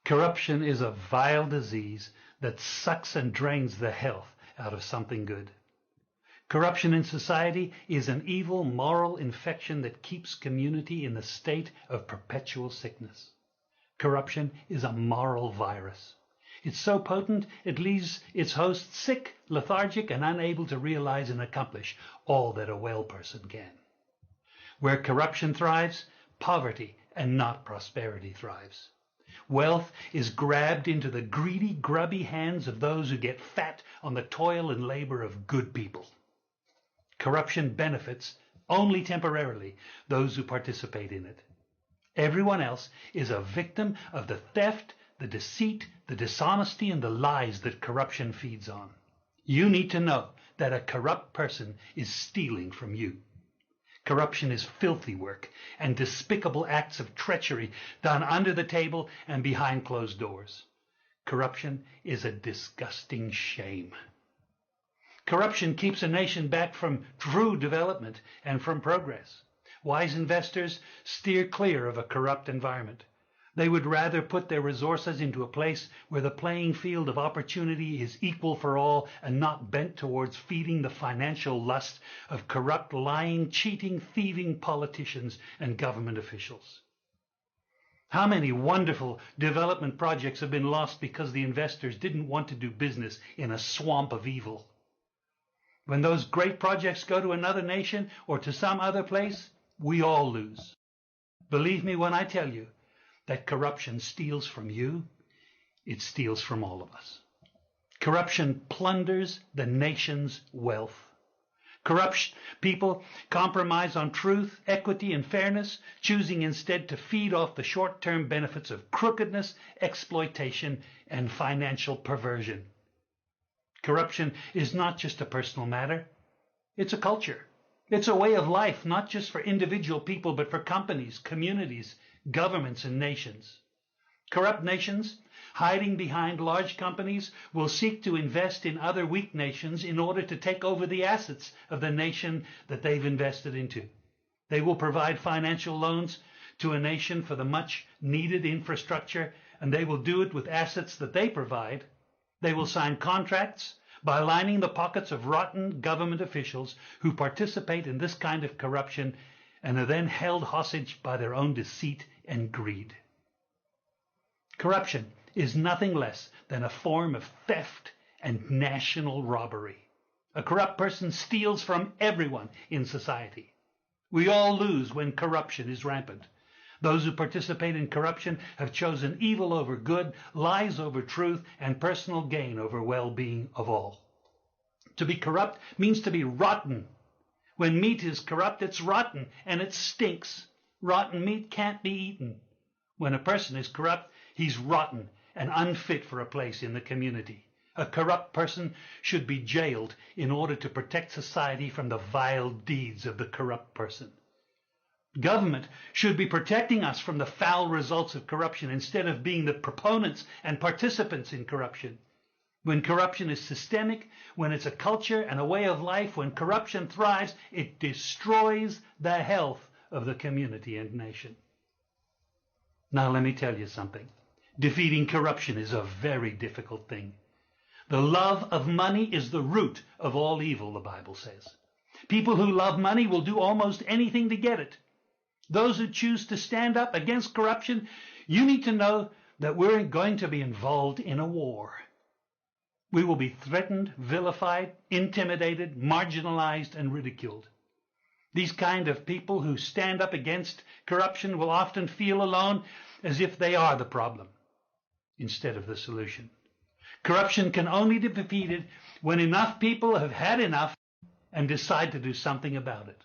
Corruption is a vile disease that sucks and drains the health out of something good. Corruption in society is an evil moral infection that keeps community in a state of perpetual sickness. Corruption is a moral virus. It's so potent it leaves its host sick, lethargic, and unable to realize and accomplish all that a well person can. Where corruption thrives, poverty and not prosperity thrives. Wealth is grabbed into the greedy, grubby hands of those who get fat on the toil and labor of good people. Corruption benefits only temporarily those who participate in it. Everyone else is a victim of the theft, the deceit, the dishonesty, and the lies that corruption feeds on. You need to know that a corrupt person is stealing from you. Corruption is filthy work and despicable acts of treachery done under the table and behind closed doors. Corruption is a disgusting shame. Corruption keeps a nation back from true development and from progress. Wise investors steer clear of a corrupt environment. They would rather put their resources into a place where the playing field of opportunity is equal for all and not bent towards feeding the financial lust of corrupt, lying, cheating, thieving politicians and government officials. How many wonderful development projects have been lost because the investors didn't want to do business in a swamp of evil? When those great projects go to another nation or to some other place, we all lose. Believe me when I tell you that corruption steals from you, it steals from all of us. Corruption plunders the nation's wealth. Corrupt people compromise on truth, equity, and fairness, choosing instead to feed off the short-term benefits of crookedness, exploitation, and financial perversion. Corruption is not just a personal matter, it's a culture. It's a way of life, not just for individual people, but for companies, communities, governments, and nations. Corrupt nations, hiding behind large companies, will seek to invest in other weak nations in order to take over the assets of the nation that they've invested into. They will provide financial loans to a nation for the much needed infrastructure, and they will do it with assets that they provide. They will sign contracts by lining the pockets of rotten government officials who participate in this kind of corruption and are then held hostage by their own deceit and greed. Corruption is nothing less than a form of theft and national robbery. A corrupt person steals from everyone in society. We all lose when corruption is rampant. Those who participate in corruption have chosen evil over good, lies over truth, and personal gain over well-being of all. To be corrupt means to be rotten. When meat is corrupt, it's rotten, and it stinks. Rotten meat can't be eaten. When a person is corrupt, he's rotten and unfit for a place in the community. A corrupt person should be jailed in order to protect society from the vile deeds of the corrupt person. Government should be protecting us from the foul results of corruption instead of being the proponents and participants in corruption. When corruption is systemic, when it's a culture and a way of life, when corruption thrives, it destroys the health of the community and nation. Now let me tell you something. Defeating corruption is a very difficult thing. The love of money is the root of all evil, the Bible says. People who love money will do almost anything to get it. Those who choose to stand up against corruption, you need to know that we're going to be involved in a war. We will be threatened, vilified, intimidated, marginalized, and ridiculed. These kind of people who stand up against corruption will often feel alone, as if they are the problem instead of the solution. Corruption can only be defeated when enough people have had enough and decide to do something about it.